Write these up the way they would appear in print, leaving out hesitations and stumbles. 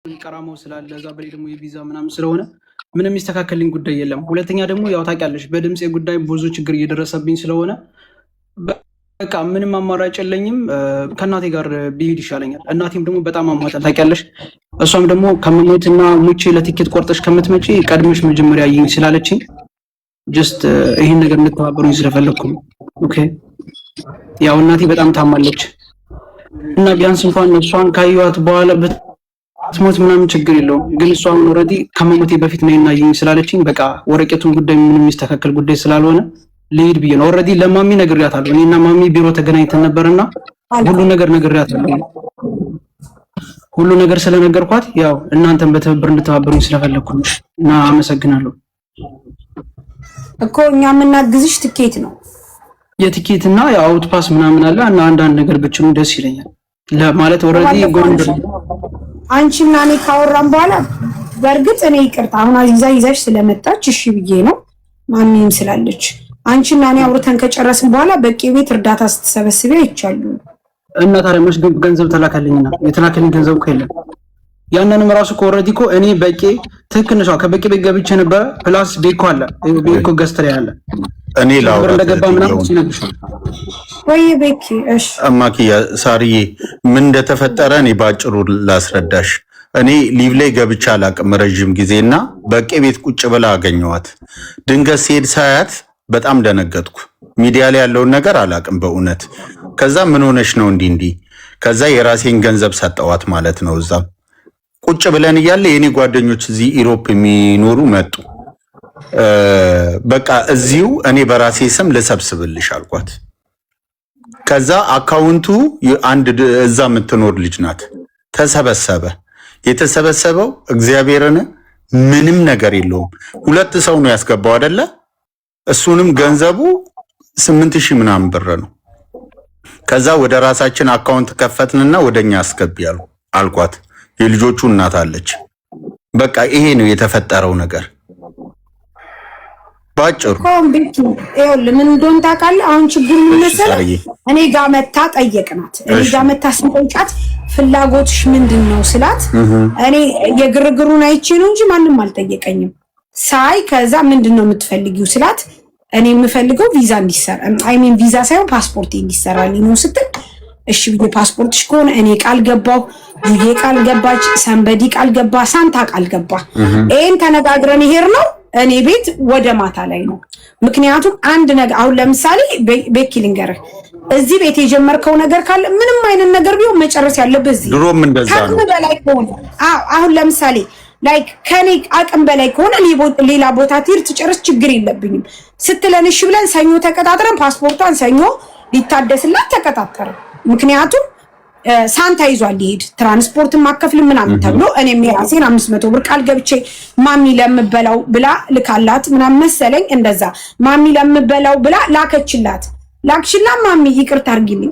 ቀራማው ስላለ እዛ በላይ ደግሞ የቪዛ ምናምን ስለሆነ ምንም የሚስተካከልኝ ጉዳይ የለም። ሁለተኛ ደግሞ ያው ታውቂያለሽ በድምጼ ጉዳይ ብዙ ችግር እየደረሰብኝ ስለሆነ በቃ ምንም አማራጭ የለኝም። ከእናቴ ጋር ብሄድ ይሻለኛል። እናቴም ደግሞ በጣም አሟታል ታውቂያለሽ። እሷም ደግሞ ከመሞትና ሙቼ ለቲኬት ቆርጠሽ ከምትመጪ ቀድመሽ መጀመሪያ ይኝ ስላለችኝ ጀስት ይሄን ነገር እንድትተባበሩኝ ስለፈለኩ ነው። ኦኬ ያው እናቴ በጣም ታማለች እና ቢያንስ እንኳን እሷን ካየኋት በኋላ ስሞት ምናምን ችግር የለውም። ግን እሷም ኦልሬዲ ከመሞቴ በፊት ነይና ይኝ ስላለችኝ በቃ ወረቀቱን ጉዳይ ምንም የሚስተካከል ጉዳይ ስላልሆነ ልሂድ ብዬ ነው። ኦልሬዲ ለማሚ ነግሬያታለሁ። እኔና ማሚ ቢሮ ተገናኝተን ነበርና ሁሉ ነገር ነግሬያታለሁ። ሁሉ ነገር ስለነገርኳት ያው እናንተን በትብብር እንድትተባበሩኝ ስለፈለኩ ነው እና አመሰግናለሁ። እኮ እኛ የምናግዝሽ ትኬት ነው የትኬት እና የአውት ፓስ ምናምን አለ እና አንዳንድ ነገር ብቻ ደስ ይለኛል ለማለት ኦልሬዲ ጎንደር አንቺና እኔ ካወራን በኋላ በእርግጥ እኔ ይቅርታ አሁን አዚዛ ይዛሽ ስለመጣች እሺ ብዬ ነው ማሚም ስላለች አንቺና እኔ አውርተን ከጨረስን በኋላ በቂ ቤት እርዳታ ስትሰበስቢ አይቻሉ እና ታዲያ መች ገንዘብ ተላከልኝና የተላከልኝ ገንዘብ እኮ የለም። ያንንም ራሱ ኦልሬዲ እኮ እኔ በቂ ትክክል ነው ከበቂ ቤት ገብቼ ነበር ፕላስ ቤኮ አለ ቤኮ ገዝተር ያለ እኔ ላውራ እንደገባ ምናምን ሲነግርሽ ወይ ቤኪ እሺ አማኪያ ሳሪዬ ምን እንደተፈጠረ እኔ ባጭሩ ላስረዳሽ። እኔ ሊቭ ላይ ገብቻ አላቅም ረጅም ጊዜና በቂ ቤት ቁጭ ብላ አገኘዋት። ድንገት ሲሄድ ሳያት በጣም ደነገጥኩ። ሚዲያ ላይ ያለውን ነገር አላቅም በእውነት። ከዛ ምን ሆነሽ ነው እንዲ ከዛ የራሴን ገንዘብ ሰጠዋት ማለት ነው። እዛ ቁጭ ብለን እያለ የኔ ጓደኞች እዚህ ኢሮፕ የሚኖሩ መጡ። በቃ እዚሁ እኔ በራሴ ስም ልሰብስብልሽ አልኳት። ከዛ አካውንቱ አንድ እዛ የምትኖር ልጅ ናት። ተሰበሰበ። የተሰበሰበው እግዚአብሔርን ምንም ነገር የለውም። 2 ሰው ነው ያስገባው አይደለ? እሱንም ገንዘቡ 8000 ምናምን ብር ነው። ከዛ ወደ ራሳችን አካውንት ከፈትንና ወደኛ አስገቢ አልኳት። የልጆቹ እናት አለች። በቃ ይሄ ነው የተፈጠረው ነገር ባጭሩ። ኮምቢቲ ምን እንደሆነ ታውቃለህ? አሁን ችግሩ ምን መሰለህ? እኔ ጋር መታ ጠየቅናት። እኔ ጋር መታ ስንጠይቃት ፍላጎትሽ ምንድነው ስላት እኔ የግርግሩን አይቼ ነው እንጂ ማንም አልጠየቀኝም ሳይ ከዛ ምንድነው የምትፈልጊው ስላት እኔ የምፈልገው ቪዛ እንዲሰራ ቪዛ ሳይሆን ፓስፖርት እንዲሰራልኝ ነው ስትል እሺ ብዬ ፓስፖርትሽ ከሆነ እኔ ቃል ገባው ዩዬ ቃል ገባች ሰንበዲ ቃል ገባ ሳንታ ቃል ገባ ኤን ተነጋግረን ይሄር ነው እኔ ቤት ወደ ማታ ላይ ነው። ምክንያቱም አንድ ነገር አሁን ለምሳሌ ቤኪ ልንገርህ እዚህ ቤት የጀመርከው ነገር ካለ ምንም አይነት ነገር ቢሆን መጨረስ ያለበት እዚህ ድሮም እንደዛ ነው። በላይ ከሆነ አሁን ለምሳሌ ላይክ ከኔ አቅም በላይ ከሆነ ሌላ ቦታ ትርት ጨርስ ችግር የለብኝም ስትለን እሺ ብለን ሰኞ ተቀጣጥረን ፓስፖርቷን ሰኞ ሊታደስላት ተቀጣጠረ። ምክንያቱም ሳንታ ይዟል ሊሄድ ትራንስፖርት ማከፍል ምናምን ተብሎ እኔም የራሴን 500 ብር ቃል ገብቼ ማሚ ለምበላው ብላ ልካላት ምናምን መሰለኝ እንደዛ ማሚ ለምበላው ብላ ላከችላት ማሚ ይቅርታ አርጊልኝ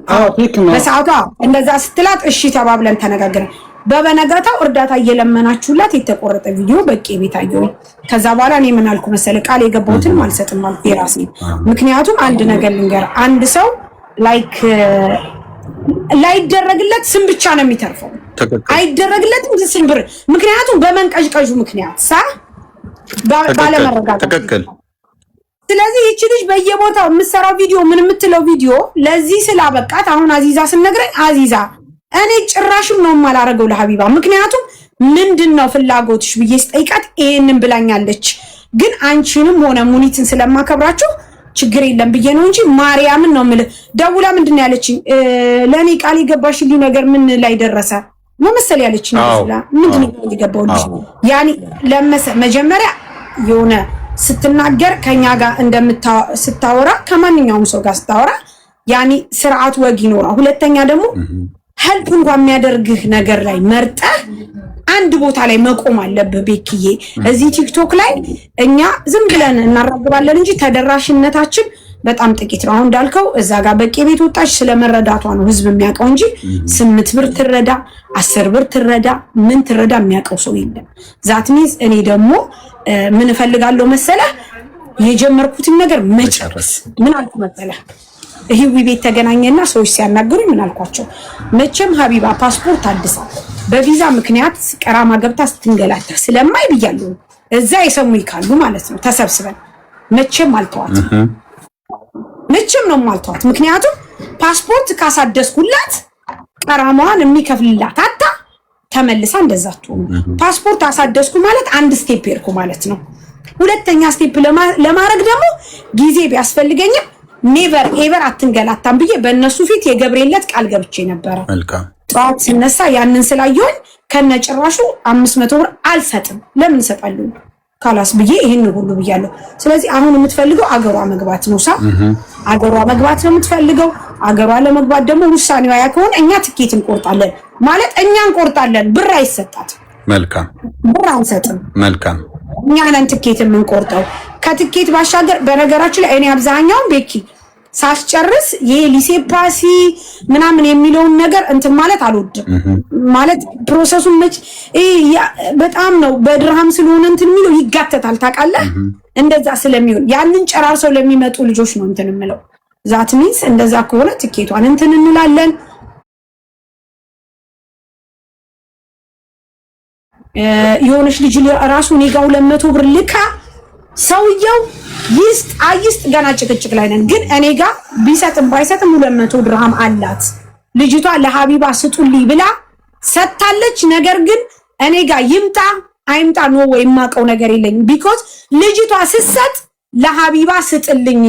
በሰዓቷ እንደዛ ስትላት እሺ ተባብለን ተነጋግረን በበነጋታው እርዳታ እየለመናችሁላት የተቆረጠ ቪዲዮ በቂ ቤት አየሁ። ከዛ በኋላ እኔ ምን አልኩ መሰለ ቃል የገባሁትን አልሰጥም አልኩ የራሴ። ምክንያቱም አንድ ነገር ልንገር አንድ ሰው ላይክ ላይደረግለት ስም ብቻ ነው የሚተርፈው አይደረግለትም ስም ብር ምክንያቱም በመንቀዥቀዡ ምክንያት ባለመረጋጋት ተከክል። ስለዚህ እቺ ልጅ በየቦታው የምትሰራው ቪዲዮ ምን የምትለው ቪዲዮ ለዚህ ስላበቃት አሁን አዚዛ ስነግረኝ አዚዛ እኔ ጭራሽም ነው ማላረገው ለሐቢባ ምክንያቱም ምንድነው ፍላጎትሽ ብዬ ስጠይቃት ይሄንን ብላኛለች። ግን አንቺንም ሆነ ሙኒትን ስለማከብራችሁ ችግር የለም ብዬ ነው እንጂ ማርያምን ነው ማለት ደውላ ምንድነው ያለችኝ ለኔ ቃል የገባሽልኝ ነገር ምን ላይ ደረሰ ነው መሰል ያለችኝ ደውላ ምንድነው የገባውልሽ ያኒ መጀመሪያ የሆነ ስትናገር ከኛ ጋር ስታወራ ከማንኛውም ሰው ጋር ስታወራ ያኒ ስርዓት ወግ ይኖራል። ሁለተኛ ደግሞ ሄልፕ እንኳን የሚያደርግህ ነገር ላይ መርጠህ አንድ ቦታ ላይ መቆም አለብህ። ቤኪዬ እዚህ ቲክቶክ ላይ እኛ ዝም ብለን እናራግባለን እንጂ ተደራሽነታችን በጣም ጥቂት ነው። አሁን እንዳልከው እዛ ጋር በቂ ቤት ወጣች ስለመረዳቷ ነው ህዝብ የሚያውቀው እንጂ 8 ብር ትረዳ 10 ብር ትረዳ ምን ትረዳ የሚያውቀው ሰው የለም። ዛት ሚንስ እኔ ደግሞ ምን እፈልጋለሁ መሰለህ የጀመርኩትን ነገር መጨረስ ምን አልኩ መሰለህ ይሄ ቤት ተገናኘና ሰዎች ሲያናግሩኝ ምን አልኳቸው መቼም ሐቢባ ፓስፖርት አድሳ በቪዛ ምክንያት ቀራማ ገብታ ስትንገላታ ስለማይ ብያለሁ። እዛ የሰሙ ይካሉ ማለት ነው። ተሰብስበን መቼም አልተዋትም፣ መቼም ነው ማልተዋት። ምክንያቱም ፓስፖርት ካሳደስኩላት ቀራማዋን የሚከፍልላት አታ ተመልሳ እንደዛቱ ፓስፖርት አሳደስኩ ማለት አንድ ስቴፕ ሄድኩ ማለት ነው። ሁለተኛ ስቴፕ ለማድረግ ደግሞ ጊዜ ቢያስፈልገኝም ኔቨር ኤቨር አትንገላታም ብዬ በእነሱ ፊት የገብርኤለት ቃል ገብቼ ነበረ። መልካም ጠዋት ሲነሳ ያንን ስላየሁኝ ከነጭራሹ 500 ብር አልሰጥም። ለምን እሰጣለሁ ካላስ ብዬ ይሄን ሁሉ ብያለሁ። ስለዚህ አሁን የምትፈልገው አገሯ መግባት ነው። አገሯ መግባት ነው የምትፈልገው። አገሯ ለመግባት ደግሞ ውሳኔዋ ያ ከሆነ እኛ ትኬት እንቆርጣለን ማለት እኛ እንቆርጣለን። ብር አይሰጣትም። መልካም ብር አንሰጥም። መልካም እኛ ነን ትኬት የምንቆርጠው። ከትኬት ባሻገር በነገራችን ላይ እኔ አብዛኛውን ቤኪ ሳስጨርስ ይሄ ሊሴ ፓሲ ምናምን የሚለውን ነገር እንትን ማለት አልወድም። ማለት ፕሮሰሱን በጣም ነው በድርሃም ስለሆነ እንትን የሚለው ይጋተታል ታውቃለህ። እንደዛ ስለሚሆን ያንን ጨራርሰው ለሚመጡ ልጆች ነው እንትን የምለው። ዛት ሚንስ እንደዛ ከሆነ ትኬቷን እንትን እንላለን። የሆነች ልጅ ራሱ እኔ ጋር 200 ብር ልካ ሰውየው ይስጥ አይስጥ ገና ጭቅጭቅ ላይ ነን። ግን እኔ ጋር ቢሰጥም ባይሰጥም 200 ድርሃም አላት ልጅቷ። ለሀቢባ ስጡልኝ ብላ ሰጥታለች። ነገር ግን እኔ ጋር ይምጣ አይምጣ ነው ወይ የማውቀው ነገር የለኝም። ቢኮዝ ልጅቷ ስትሰጥ ለሀቢባ ስጥልኝ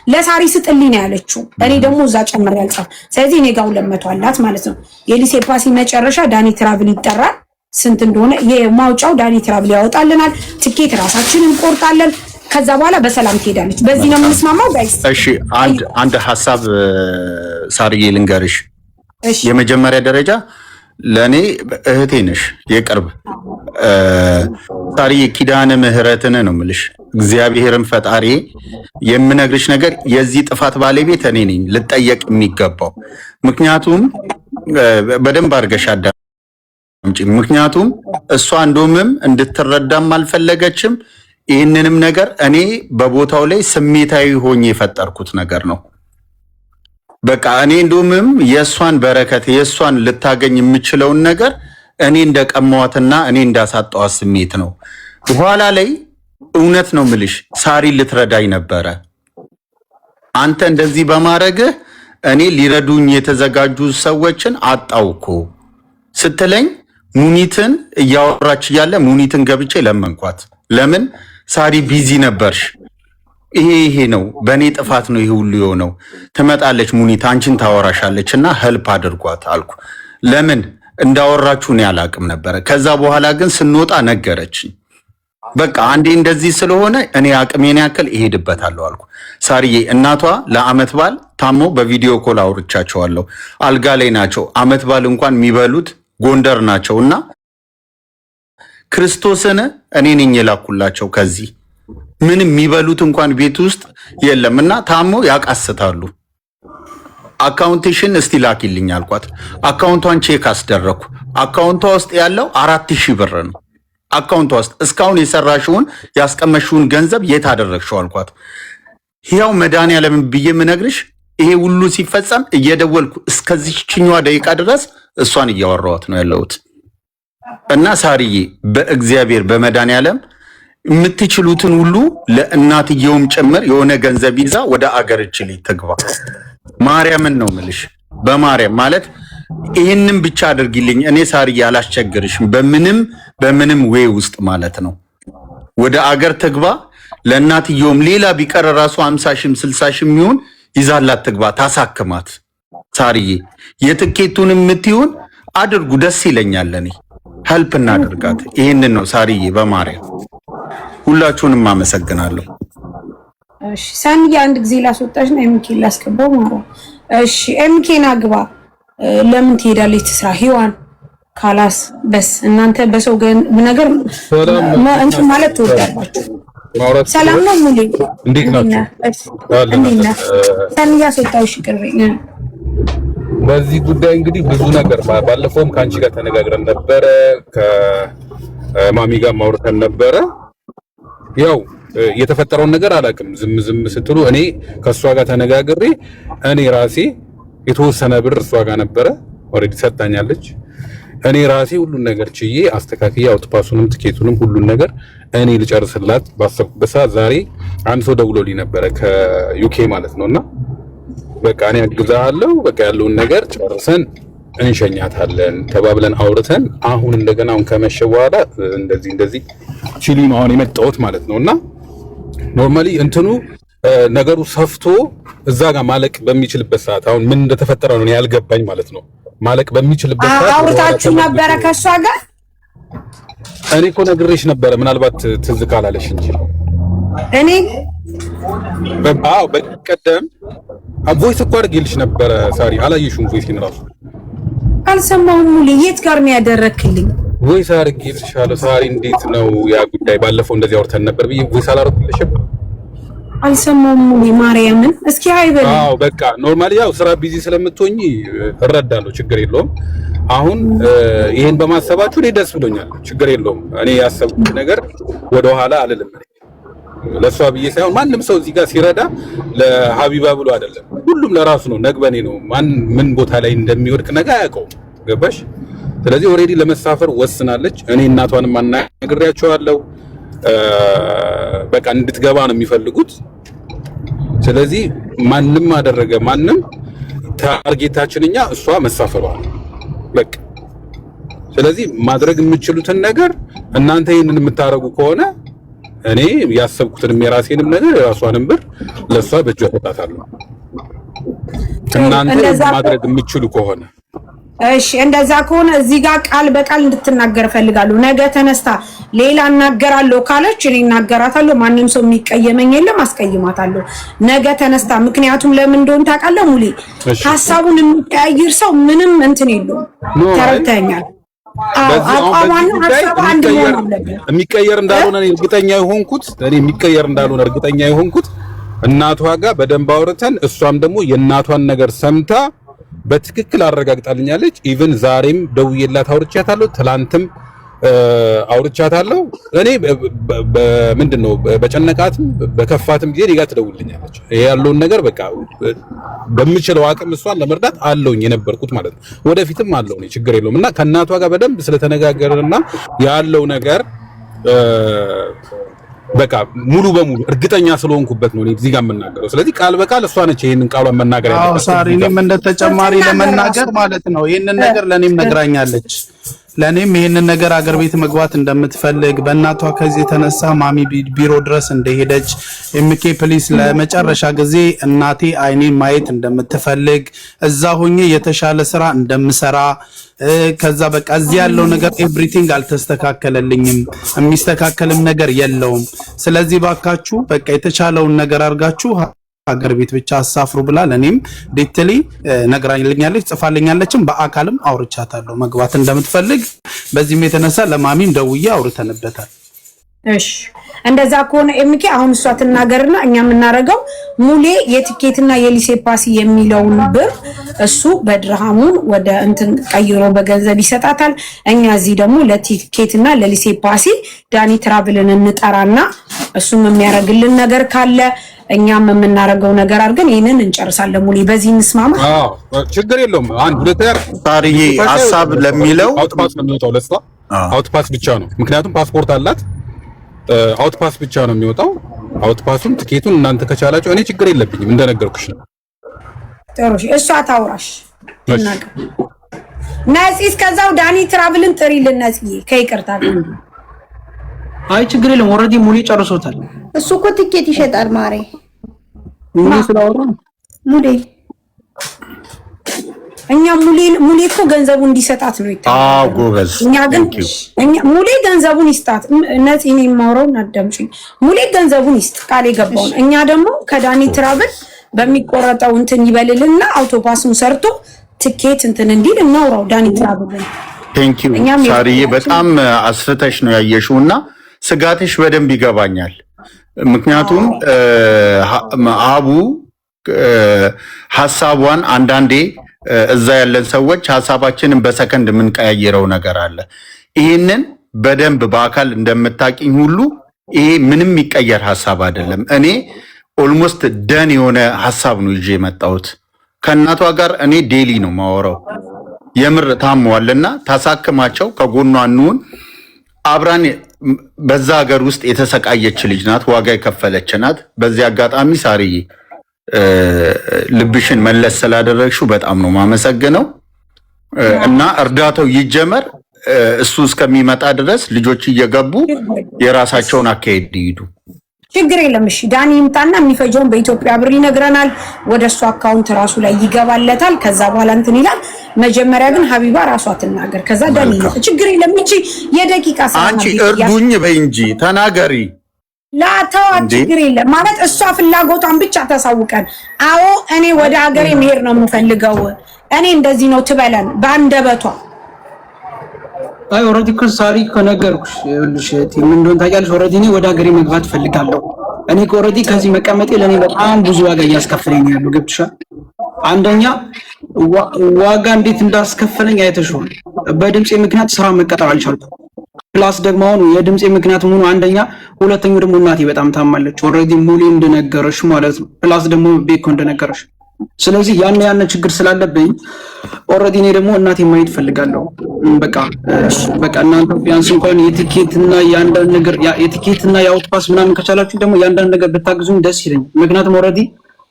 ለሳሪ ስጥልኝ ነው ያለችው። እኔ ደግሞ እዛ ጨምር ያልጻፍ። ስለዚህ እኔ ጋር 200 አላት ማለት ነው። የሊሴ ፓሲ መጨረሻ ዳኒ ትራቭል ይጠራል። ስንት እንደሆነ የማውጫው ዳኒ ትራቭል ያወጣልናል። ትኬት ራሳችን እንቆርጣለን። ከዛ በኋላ በሰላም ትሄዳለች። በዚህ ነው የምንስማማው ጋይስ። እሺ አንድ ሐሳብ ሳርዬ ልንገርሽ። እሺ የመጀመሪያ ደረጃ ለኔ እህቴ ነሽ የቅርብ ሳርዬ፣ ኪዳነ ምህረትን ነው የምልሽ። እግዚአብሔርን ፈጣሪ የምነግርሽ ነገር የዚህ ጥፋት ባለቤት እኔ ነኝ ልጠየቅ የሚገባው። ምክንያቱም በደንብ አድርገሽ ምክንያቱም እሷ እንደውም እንድትረዳም አልፈለገችም። ይህንንም ነገር እኔ በቦታው ላይ ስሜታዊ ሆኜ የፈጠርኩት ነገር ነው። በቃ እኔ እንደውም የእሷን በረከት የእሷን ልታገኝ የምችለውን ነገር እኔ እንደቀማዋትና እኔ እንዳሳጣዋት ስሜት ነው። በኋላ ላይ እውነት ነው ምልሽ ሳሪ ልትረዳኝ ነበረ። አንተ እንደዚህ በማድረግህ እኔ ሊረዱኝ የተዘጋጁ ሰዎችን አጣውኩ ስትለኝ ሙኒትን እያወራች እያለ ሙኒትን ገብቼ ለመንኳት። ለምን ሳሪ ቢዚ ነበርሽ፣ ይሄ ነው በእኔ ጥፋት ነው ይሄ ሁሉ የሆነው። ትመጣለች ሙኒት አንቺን ታወራሻለች እና ሄልፕ አድርጓት አልኩ። ለምን እንዳወራችሁ እኔ አላቅም ነበረ። ከዛ በኋላ ግን ስንወጣ ነገረችኝ። በቃ አንዴ እንደዚህ ስለሆነ እኔ አቅሜን ያክል እሄድበታለሁ አልኩ። ሳርዬ እናቷ ለአመት በዓል ታሞ በቪዲዮ ኮል አውርቻቸዋለሁ። አልጋ ላይ ናቸው። አመት በዓል እንኳን የሚበሉት ጎንደር ናቸውና ክርስቶስን እኔ ነኝ የላኩላቸው። ከዚህ ምንም የሚበሉት እንኳን ቤት ውስጥ የለምና ታሞ ያቃስታሉ። አካውንቴሽን እስቲ ላኪልኝ አልኳት። አካውንቷን ቼክ አስደረኩ። አካውንቷ ውስጥ ያለው 4000 ብር ነው። አካውንቷ ውስጥ እስካሁን የሰራሽውን ያስቀመሽውን ገንዘብ የት አደረግሽው አልኳት። ያው መድኃኒዓለም ብዬ የምነግርሽ ይሄ ሁሉ ሲፈጸም እየደወልኩ እስከዚህችኛዋ ደቂቃ ድረስ እሷን እያወራኋት ነው ያለሁት። እና ሳርዬ በእግዚአብሔር በመድኃኒዓለም የምትችሉትን ሁሉ ለእናትየውም ጭምር የሆነ ገንዘብ ይዛ ወደ አገር እችል ትግባ። ማርያምን ነው ምልሽ። በማርያም ማለት ይህንን ብቻ አድርጊልኝ። እኔ ሳርዬ አላስቸግርሽም በምንም ዌይ ውስጥ ማለት ነው። ወደ አገር ትግባ። ለእናትየውም ሌላ ቢቀር ራሱ 50,000 60,000 ይሁን ይዛላት ትግባ፣ ታሳክማት። ሳርዬ የትኬቱን የምትይውን አድርጉ፣ ደስ ይለኛል። እኔ ሄልፕ እናድርጋት። ይህንን ነው ሳርዬ፣ በማርያም ሁላችሁንም አመሰግናለሁ። እሺ ሳንያ አንድ ጊዜ ላስወጣሽ ነው ኤምኬ ላስገባው ማለት። እሺ ኤምኬና ግባ። ለምን ትሄዳለች ትስራ ሂዋን ካላስ በስ እናንተ በሰው ነገር እንትን ማለት ትወዳላችሁ። ሰላም ነው ሙሉ እንዴት ናችሁ? እንዴት ነህ? ሳንያ አስወጣሽ ቅርብኝ። በዚህ ጉዳይ እንግዲህ ብዙ ነገር ባለፈውም ከአንቺ ጋር ተነጋግረን ነበረ፣ ከማሚ ጋር ማውርተን ነበረ። ያው የተፈጠረውን ነገር አላውቅም። ዝም ስትሉ እኔ ከእሷ ጋር ተነጋግሬ እኔ ራሴ የተወሰነ ብር እሷ ጋር ነበረ ኦልሬዲ ሰጣኛለች። እኔ ራሴ ሁሉን ነገር ችዬ አስተካክዬ አውቶፓሱንም ትኬቱንም ሁሉን ነገር እኔ ልጨርስላት ባሰብኩበት ሰዓት ዛሬ አንድ ሰው ደውሎልኝ ነበረ ከዩኬ ማለት ነውና በቃ እኔ አግዛለሁ በቃ ያለውን ነገር ጨርሰን እንሸኛታለን ተባብለን አውርተን አሁን እንደገና አሁን ከመሸ በኋላ እንደዚህ ቺሊ ነው አሁን የመጣሁት ማለት ነውና ኖርማሊ እንትኑ ነገሩ ሰፍቶ እዛ ጋር ማለቅ በሚችልበት ሰዓት አሁን ምን እንደተፈጠረ ነው ያልገባኝ ማለት ነው። ማለቅ በሚችልበት ሰዓት አውርታችሁ ነበረ ከሷ ጋር? እኔ እኮ ነግሬሽ ነበረ ምናልባት ትዝ ካላለሽ እንጂ እኔ በቀደም ቮይስ እኮ አድርጌልሽ ነበረ። ሳሪ አላየሽውም? ቮይስን ራሱ አልሰማሁም። ሙሉ የት ጋር ነው ያደረክልኝ? ቮይስ አድርጌልሻለሁ። ሳሪ እንዴት ነው ያ ጉዳይ? ባለፈው እንደዚህ አውርተን ነበር ብዬ ቮይስ አላደረኩልሽም? አልሰማሁም። ሙሉ ማርያምን እስኪ አይበል። በቃ ኖርማሊ ያው ስራ ቢዚ ስለምትሆኚ እረዳለሁ፣ ችግር የለውም። አሁን ይሄን በማሰባችሁ እኔ ደስ ብሎኛል፣ ችግር የለውም። እኔ ያሰብኩት ነገር ወደ ኋላ አልልም። ለሷ ብዬ ሳይሆን ማንም ሰው እዚህ ጋር ሲረዳ ለሀቢባ ብሎ አይደለም፣ ሁሉም ለራሱ ነው። ነግበኔ ነው ማን ምን ቦታ ላይ እንደሚወድቅ ነገ አያውቀውም። ገባሽ? ስለዚህ ኦልሬዲ ለመሳፈር ወስናለች። እኔ እናቷንም አናግሬያቸዋለሁ። በቃ እንድትገባ ነው የሚፈልጉት። ስለዚህ ማንም አደረገ ማንም ታርጌታችን እኛ እሷ መሳፈሯ በቃ። ስለዚህ ማድረግ የምትችሉትን ነገር እናንተ ይሄንን የምታረጉ ከሆነ እኔ ያሰብኩትንም የራሴንም ነገር የራሷንም ብር ለሷ በእጇ ተጣጣለሁ። እናንተ ማድረግ የምትችሉ ከሆነ እሺ። እንደዛ ከሆነ እዚህ ጋር ቃል በቃል እንድትናገር ፈልጋለሁ። ነገ ተነስታ ሌላ እናገራለሁ ካለች እኔ እናገራታለሁ። ማንም ሰው የሚቀየመኝ የለም፣ አስቀይማታለሁ ነገ ተነስታ። ምክንያቱም ለምን እንደሆነ ታውቃለህ ሙሌ? ሐሳቡን የሚቀያይር ሰው ምንም እንትን የለውም። ተረድተኛል? የሚቀየር እንዳልሆነ እርግጠኛ የሆንኩት እናቷ ጋር በደንብ አውርተን እሷም ደግሞ የእናቷን ነገር ሰምታ በትክክል አረጋግጣልኛለች። ኢቭን ዛሬም ደውዬላት አውርቻታለሁ፣ ትላንትም አውርቻታለሁ። እኔ ምንድነው በጨነቃትም በከፋትም ጊዜ ሊጋ ትደውልልኛለች። ይሄ ያለውን ነገር በቃ በምችለው አቅም እሷን ለመርዳት አለውኝ የነበርኩት ማለት ነው። ወደፊትም አለው ነው፣ ችግር የለውም። እና ከእናቷ ጋር በደንብ ስለተነጋገረና ያለው ነገር በቃ ሙሉ በሙሉ እርግጠኛ ስለሆንኩበት ነው እዚህ ጋር የምናገረው። ስለዚህ ቃል በቃል እሷ ነች ይሄንን ቃሏን መናገር ያለባት። ሳሪ እኔም እንደ ተጨማሪ ለመናገር ማለት ነው ይሄንን ነገር ለኔም ነግራኛለች። ለኔም ይሄንን ነገር አገር ቤት መግባት እንደምትፈልግ በእናቷ ከዚህ የተነሳ ማሚ ቢሮ ድረስ እንደሄደች ኤምኬ ፕሊስ ለመጨረሻ ጊዜ እናቴ አይኔን ማየት እንደምትፈልግ እዛ ሆኜ የተሻለ ስራ እንደምሰራ ከዛ በቃ እዚህ ያለው ነገር ኤቭሪቲንግ አልተስተካከለልኝም፣ የሚስተካከልም ነገር የለውም። ስለዚህ ባካችሁ በቃ የተቻለውን ነገር አድርጋችሁ ሀገር ቤት ብቻ አሳፍሩ ብላ ለኔም ዲቴሊ ነግራኛለች፣ ጽፋልኛለችም። በአካልም አውርቻታለሁ መግባት እንደምትፈልግ። በዚህም የተነሳ ለማሚም ደውዬ አውርተንበታል። እሺ እንደዛ ከሆነ ኤምኬ አሁን እሷ ትናገርና እኛ የምናደርገው ሙሌ የቲኬትና የሊሴ ፓሲ የሚለውን ብር እሱ በድርሃሙን ወደ እንትን ቀይሮ በገንዘብ ይሰጣታል። እኛ እዚህ ደግሞ ለቲኬትና ለሊሴ ፓሲ ዳኒ ትራቭልን እንጠራና እሱም የሚያደርግልን ነገር ካለ እኛም የምናደርገው ነገር አድርገን ይሄንን እንጨርሳለን። ሙሌ በዚህ እንስማማ? ችግር የለውም። አንድ ሁለተኛ ሳሪዬ ሐሳብ ለሚለው አውትፓስ ነው የሚወጣው። ለሷ አውትፓስ ብቻ ነው፣ ምክንያቱም ፓስፖርት አላት። አውትፓስ ብቻ ነው የሚወጣው። አውትፓሱን ትኬቱን እናንተ ከቻላችሁ እኔ ችግር የለብኝም፣ እንደነገርኩሽ ነው። ጥሩ እሷ ታውራሽ እናቀ ነፂ። እስከዛው ዳኒ ትራቭልን ጥሪልን ነፂ፣ ከይቅርታ ጋር። አይ ችግር የለም፣ ኦልሬዲ ሙሌ ጨርሶታል። እሱ እኮ ትኬት ይሸጣል ማሬ። ሙሌ ስላወራ ሙሌ እኛ ሙሌ እኮ ገንዘቡ እንዲሰጣት ነው ይታያል። አዎ ጎበዝ። እኛ ሙሌ ገንዘቡን ይስጣት። ነፂ እኔ የማወራውን አዳምጪኝ። ሙሌ ገንዘቡን ይስጥ ቃል የገባውን። እኛ ደግሞ ከዳኒ ትራቭል በሚቆረጠው እንትን ይበልልና አውቶፓስም ሰርቶ ትኬት እንትን እንዲል እናውራው ዳኒ ትራቭል። ቴንክ ዩ ሳሪዬ፣ በጣም አስፍተሽ ነው ያየሽውና ስጋትሽ በደንብ ይገባኛል። ምክንያቱም አቡ ሐሳቧን አንዳንዴ እዛ ያለን ሰዎች ሐሳባችንን በሰከንድ የምንቀያየረው ነገር አለ። ይህንን በደንብ በአካል እንደምታቂኝ ሁሉ ይሄ ምንም የሚቀየር ሐሳብ አይደለም። እኔ ኦልሞስት ደን የሆነ ሐሳብ ነው ይዤ የመጣሁት። ከእናቷ ጋር እኔ ዴሊ ነው ማወራው። የምር ታሟልና ታሳክማቸው፣ ከጎኗ እንሁን። አብራን በዛ ሀገር ውስጥ የተሰቃየች ልጅ ናት፣ ዋጋ የከፈለች ናት። በዚህ አጋጣሚ ሳርዬ ልብሽን መለስ ስላደረግሽው በጣም ነው ማመሰግነው እና እርዳታው ይጀመር። እሱ እስከሚመጣ ድረስ ልጆች እየገቡ የራሳቸውን አካሄድ ይሄዱ። ችግር የለም። እሺ ዳኒ ይምጣና የሚፈጀውን በኢትዮጵያ ብር ይነግረናል። ወደ እሱ አካውንት ራሱ ላይ ይገባለታል። ከዛ በኋላ እንትን ይላል። መጀመሪያ ግን ሀቢባ ራሷ ትናገር፣ ከዛ ዳኒ ይመጣ። ችግር የለም። እቺ የደቂቃ ሰዓት አንቺ እርዱኝ በይ እንጂ ተናገሪ። ላታዋ ችግር የለም ማለት እሷ ፍላጎቷን ብቻ ተሳውቀን። አዎ እኔ ወደ ሀገሬ መሄድ ነው የምፈልገው፣ እኔ እንደዚህ ነው ትበለን በአንደበቷ። አይ ኦልሬዲ እኮ ሳሪ ከነገርኩሽ ይኸውልሽ ምን እንደሆነ ታውቂያለሽ። ኦልሬዲ እኔ ወደ ሀገሬ መግባት ፈልጋለሁ። እኔ ኦልሬዲ ከዚህ መቀመጤ ለኔ በጣም ብዙ ዋጋ እያስከፈለኝ ነው ያለው። ገብቶሻል? አንደኛ ዋጋ እንዴት እንዳስከፈለኝ አይተሽው። በድምጼ ምክንያት ስራ መቀጠር አልቻልኩም። ፕላስ ደግሞ አሁን የድምጼ ምክንያት ሆኖ አንደኛ፣ ሁለተኛው ደግሞ እናቴ በጣም ታማለች። ኦልሬዲ ሙሉ እንደነገረሽ ማለት ነው። ፕላስ ደግሞ ቤኮ እንደነገረሽ። ስለዚህ ያን ችግር ስላለብኝ ኦልሬዲ እኔ ደግሞ እናቴ ማየት ፈልጋለሁ። በቃ እናንተ ቢያንስ እንኳን የቲኬትና የአንዳንድ ነገር የቲኬትና የአውቶፓስ ምናምን ከቻላችሁ ደግሞ የአንዳንድ ነገር ብታግዙኝ ደስ ይለኛል። ምክንያቱም ኦልሬዲ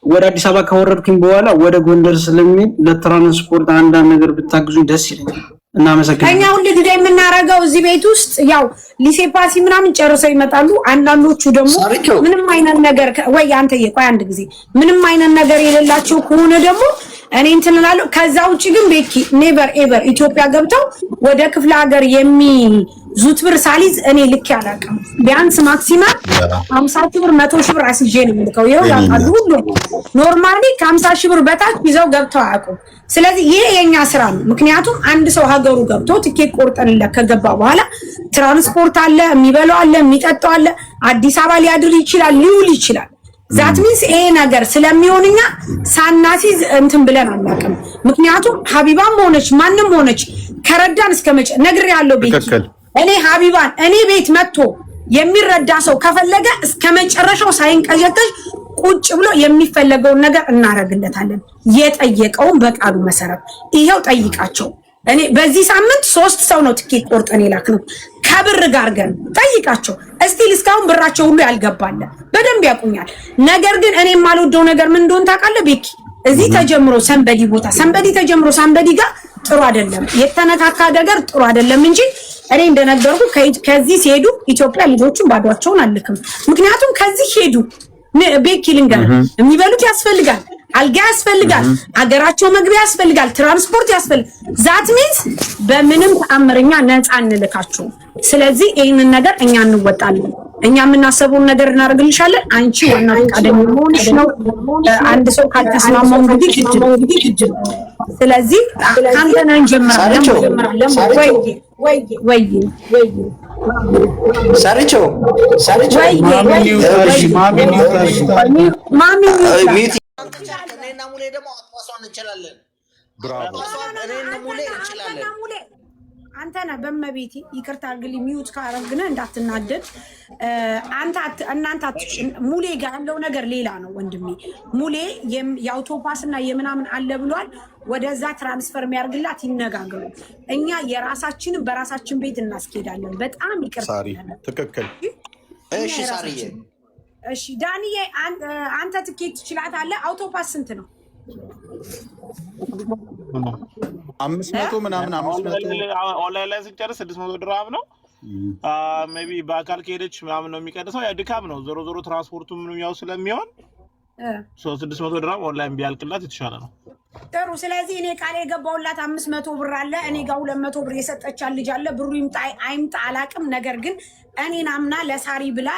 ወደ አዲስ አበባ ካወረድኩኝ በኋላ ወደ ጎንደር ስለሚሄድ ለትራንስፖርት አንዳንድ ነገር ብታግዙኝ ደስ ይለኛል። እናመሰግናለን። እኛ ሁሉ ጊዜ የምናረገው እዚህ ቤት ውስጥ ያው ሊሴ ፓሲ ምናምን ጨርሰው ይመጣሉ። አንዳንዶቹ ደግሞ ምንም አይነት ነገር ወይ አንተ ቆይ አንድ ጊዜ ምንም አይነት ነገር የሌላቸው ከሆነ ደግሞ እኔ እንትን እላለሁ። ከዛ ውጪ ግን ቤኪ ኔቨር ኤቨር ኢትዮጵያ ገብተው ወደ ክፍለ ሀገር የሚዙት ብር ሳሊዝ እኔ ልክ ያላቀም ቢያንስ ማክሲማም 50 ብር 100 ሺህ ብር አስይዤ ነው የምልከው። ይኸው ያውቃሉ ሁሉ ኖርማሊ ከ50 ሺህ ብር በታች ይዘው ገብተው አያውቁም። ስለዚህ ይሄ የኛ ስራ ነው። ምክንያቱም አንድ ሰው ሀገሩ ገብቶ ትኬት ቆርጠንለት ከገባ በኋላ ትራንስፖርት አለ፣ የሚበላው አለ፣ የሚጠጣው አለ። አዲስ አበባ ሊያድር ይችላል፣ ሊውል ይችላል። ዛት ሚንስ ይሄ ነገር ስለሚሆንኛ ሳናሲዝ እንትን ብለን አናውቅም። ምክንያቱም ሀቢባም ሆነች ማንም ሆነች ከረዳን እስከመጨ ነግሬያለሁ። ቤት እኔ ሀቢባን እኔ ቤት መጥቶ የሚረዳ ሰው ከፈለገ እስከመጨረሻው ሳይንቀዠቀዥ ቁጭ ብሎ የሚፈለገውን ነገር እናረግለታለን። የጠየቀውን በቃሉ መሰረት ይሄው ጠይቃቸው። እኔ በዚህ ሳምንት 3 ሰው ነው ትኬት ቆርጠን የላክነው ከብር ጋር ገን ጠይቃቸው። እስቲል እስካሁን ብራቸው ሁሉ ያልገባለ በደንብ ያቁኛል። ነገር ግን እኔ የማልወደው ነገር ምን እንደሆነ ታውቃለህ ቤኪ? እዚህ ተጀምሮ ሰንበዲ ቦታ ሰንበዲ ተጀምሮ ሰንበዲ ጋር ጥሩ አይደለም፣ የተነካካ ነገር ጥሩ አይደለም እንጂ እኔ እንደነገርኩ ከዚህ ሲሄዱ ኢትዮጵያ ልጆቹን ባዷቸውን አልክም። ምክንያቱም ከዚህ ሄዱ ቤኪ ልንገርህ የሚበሉት ያስፈልጋል፣ አልጋ ያስፈልጋል፣ አገራቸው መግቢያ ያስፈልጋል፣ ትራንስፖርት ያስፈልጋል። ዛት ሚንስ በምንም ተአምረኛ ነፃ እንልካቸው። ስለዚህ ይህንን ነገር እኛ እንወጣለን። እኛ የምናሰበውን ነገር እናደርግልሻለን። አንቺ ዋና ፈቃደኛ መሆንሽ ነው። አንድ ሰው ካልተስማማው እንግዲህ ግድ ነው። ስለዚህ ካንተ ነው እንጀምራለን። ወይ ሳሪቾ ማሚ እኔና ሙሌ ደግሞ አጥዋሷን እንችላለን። እኔና ሙሌ እንችላለን። አንተ ነህ በመቤቴ ይቅርታ አድርግልኝ። ሚዩት ካረግነ እንዳትናደድ። እናንተ ሙሌ ጋር ያለው ነገር ሌላ ነው ወንድሜ። ሙሌ የአውቶፓስ እና የምናምን አለ ብሏል። ወደዛ ትራንስፈር የሚያርግላት ይነጋገሩ። እኛ የራሳችንን በራሳችን ቤት እናስኬዳለን። በጣም ይቅርታ። ሳሪ ትክክል። እሺ ሳሪዬ። እሺ ዳንዬ አንተ ትኬት ትችላታለህ። አውቶፓስ ስንት ነው? 500 ምናምን 500 ኦንላይን ላይ ስንጨርስ 600 ድርሃም ነው። ሜቢ በአካል ከሄደች ምናምን ነው የሚቀንሰው። ያ ድካም ነው። ዞሮ ዞሮ ትራንስፖርቱ ምንም ያው ስለሚሆን 600 ድርሃም ኦንላይን ቢያልቅላት የተሻለ ነው። ጥሩ። ስለዚህ እኔ ቃል የገባውላት 500 ብር አለ። እኔ ጋር 200 ብር የሰጠቻት ልጅ አለ። ብሩ ይምጣ አይምጣ አላቅም። ነገር ግን እኔን አምና ለሳሪ ብላ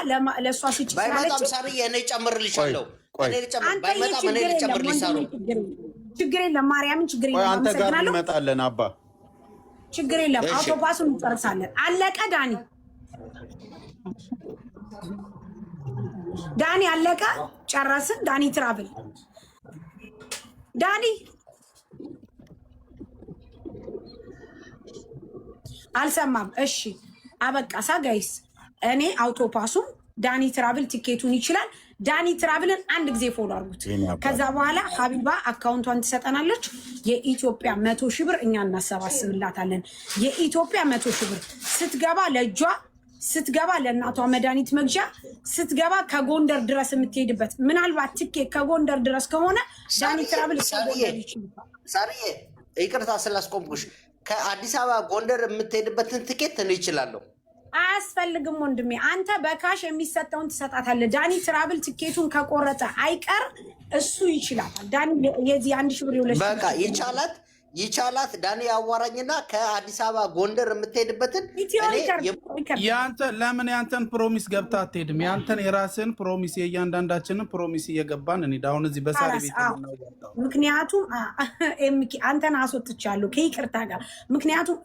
ለሷ ስጭ ባይመጣም ስላለች ሳሪ እኔ ጨምርልሻለሁ። እኔ ልጨምር አንተ ባይመጣም እኔ ልጨምርልሻለሁ። ችግር የለም ማርያምን፣ ችግር የለም። አንተ ጋር እንመጣለን አባ፣ ችግር የለም። አውቶፓሱን እንጨርሳለን። አለቀ። ዳኒ አለቀ፣ ጨረስን። ዳኒ ትራቭል ዳኒ አልሰማም። እሺ አበቃ። ጋይስ እኔ አውቶፓሱን ዳኒ ትራቭል ቲኬቱን ይችላል። ዳኒ ትራቭልን አንድ ጊዜ ፎሎ አድርጉት። ከዛ በኋላ ሀቢባ አካውንቷን ትሰጠናለች። የኢትዮጵያ 100,000 ብር እኛ እናሰባስብላታለን። የኢትዮጵያ 100,000 ብር ስትገባ ለእጇ ስትገባ ለእናቷ መድኃኒት መግዣ ስትገባ ከጎንደር ድረስ የምትሄድበት ምናልባት ትኬት ከጎንደር ድረስ ከሆነ ዳኒ ትራቭል ሳርዬ ይቅርታ ስላስቆምኩሽ ከአዲስ አበባ ጎንደር የምትሄድበትን ትኬት እኔ እችላለሁ። አያስፈልግም ወንድሜ፣ አንተ በካሽ የሚሰጠውን ትሰጣታለህ። ዳኒ ትራቭል ትኬቱን ከቆረጠ አይቀር እሱ ይችላታል። ዳኒ የዚህ 1,000 ብር ይውለሽ በቃ ይቻላት ዳኒ አዋራኝና ከአዲስ አበባ ጎንደር የምትሄድበትን ያንተ ለምን ያንተን ፕሮሚስ ገብታ አትሄድም? ያንተን የራስን ፕሮሚስ የእያንዳንዳችንን ፕሮሚስ እየገባን እኔ አሁን እዚህ በሳሪ ቤት ነው። ምክንያቱም አንተን አስወጥቻለሁ ከይቅርታ ጋር። ምክንያቱም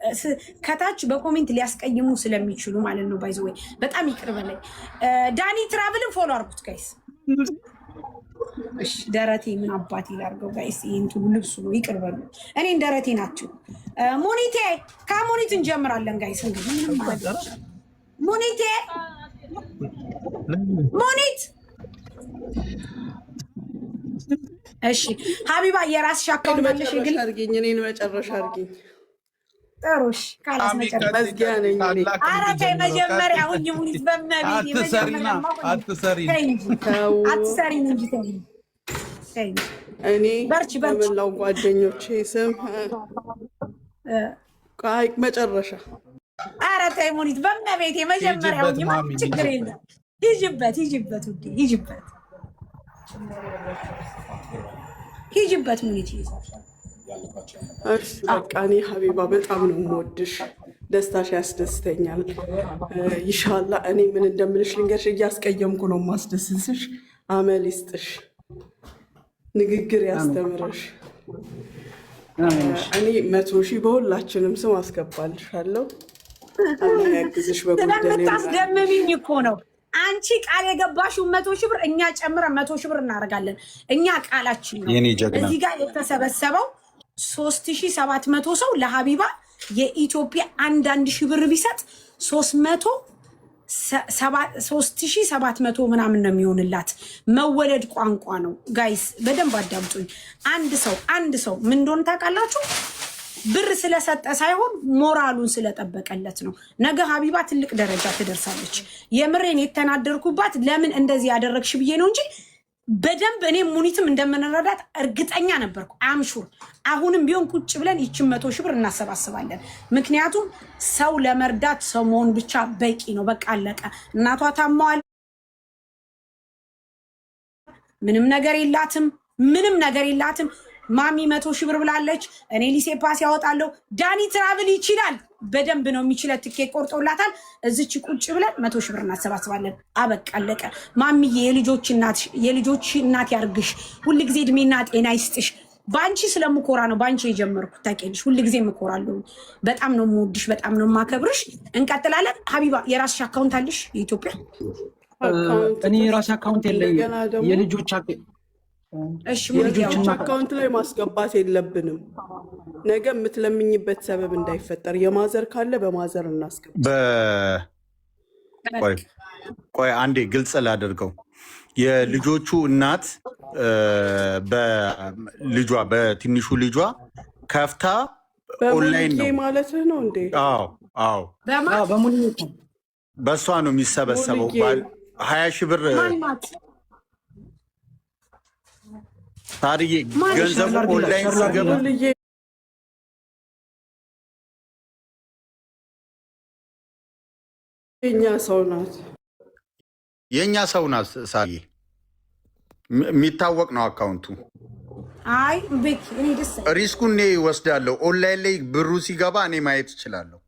ከታች በኮሜንት ሊያስቀይሙ ስለሚችሉ ማለት ነው። ባይዘ ወይ በጣም ይቅር በላይ። ዳኒ ትራቭልን ፎሎ አድርጉት ጋይስ። እሺ ደረቴ ምን አባቴ ላድርገው ጋይስ? ይሄን ሁሉ ልብሱ ነው። ይቅር በሉ። እኔን ደረቴ ናችሁ። ሞኒቴ ከሞኒት እንጀምራለን ጋይስ። እንግዲህ ሞኒቴ ሞኒት እሺ ሀቢባ የራስሽ አካውንት አለሽ? ግን አርጊኝ፣ እኔን መጨረሻ አርጊኝ። ጥሩሽ ካላስ መጨረሻ መዝጊያ ነኝ እኔ። ኧረ ተይ መጀመሪያ ሁኝ ሙኒት በመቤት አትሰሪና አትሰሪ አትሰሪን እንጂ ተይ እኔ በመላው ጓደኞቼ ስም ቃይ መጨረሻ። ኧረ ተይ ሙኒት በመቤት መጀመሪያ ሁኝ። ችግር የለም ሂጂበት ውዴ ሂጂበት ሙኒት። በቃ እኔ ሀቢባ በጣም ነው የምወድሽ፣ ደስታሽ ያስደስተኛል። ኢንሻላህ እኔ ምን እንደምልሽ ልንገርሽ፣ እያስቀየምኩ ነው ማስደስስሽ። አመል ይስጥሽ፣ ንግግር ያስተምርሽ። እኔ 100,000 በሁላችንም ስም አስገባልሻለሁ። አላህ ያግዝሽ። ስለምታስደምሚኝ እኮ ነው አንቺ ቃል የገባሽው 100,000 ብር እኛ ጨምረን 100,000 ብር እናደርጋለን። እኛ ቃላችን ነው። እዚህ ጋር የተሰበሰበው 3,700 ሰው ለሀቢባ የኢትዮጵያ 1,000 ብር ቢሰጥ 3,700 ምናምን ነው የሚሆንላት። መወለድ ቋንቋ ነው ጋይስ፣ በደንብ አዳምጡኝ። አንድ ሰው ምን እንደሆነ ታውቃላችሁ? ብር ስለሰጠ ሳይሆን ሞራሉን ስለጠበቀለት ነው። ነገ ሀቢባ ትልቅ ደረጃ ትደርሳለች። የምሬን የተናደርኩባት ለምን እንደዚህ ያደረግሽ ብዬ ነው እንጂ በደንብ እኔ ሙኒትም እንደምንረዳት እርግጠኛ ነበርኩ። አምሹር አሁንም ቢሆን ቁጭ ብለን ይችን 100,000 ብር እናሰባስባለን። ምክንያቱም ሰው ለመርዳት ሰው መሆን ብቻ በቂ ነው። በቃ አለቀ። እናቷ ታማዋል፣ ምንም ነገር የላትም። ማሚ 100,000 ብር ብላለች። እኔ ሊሴ ፓስ ያወጣለሁ። ዳኒ ትራቭል ይችላል፣ በደንብ ነው የሚችለው። ትኬት ቆርጦላታል። እዚች ቁጭ ብለን 100,000 ብር እናሰባስባለን። አበቃ አለቀ። ማሚዬ የልጆች እናት ያርግሽ፣ ሁልጊዜ እድሜና ጤና ይስጥሽ። ባንቺ ስለምኮራ ነው ባንቺ የጀመርኩት። ታውቂያለሽ፣ ሁልጊዜ እኮራለሁ። በጣም ነው የምወድሽ፣ በጣም ነው የማከብርሽ። እንቀጥላለን። ሀቢባ የራስሽ አካውንት አለሽ? የኢትዮጵያ እኔ የራሴ አካውንት የለኝም። የልጆች የልጆች አካውንት ላይ ማስገባት የለብንም። ነገ የምትለምኝበት ሰበብ እንዳይፈጠር የማዘር ካለ በማዘር እናስገባ። ቆይ አንዴ ግልጽ ላደርገው። የልጆቹ እናት በትንሹ ልጇ ከፍታ ኦንላይን ነው ማለት ነው እንዴ? አዎ በእሷ ነው የሚሰበሰበው። 20,000 ብር ታዲያ ገንዘቡ ኦንላይን ሲገባ የኛ ሰው ናት። ሳሪ የሚታወቅ ነው አካውንቱ። አይ ቤት እኔ ደስ ሪስኩን እኔ ወስዳለሁ። ኦንላይን ላይ ብሩ ሲገባ እኔ ማየት እችላለሁ።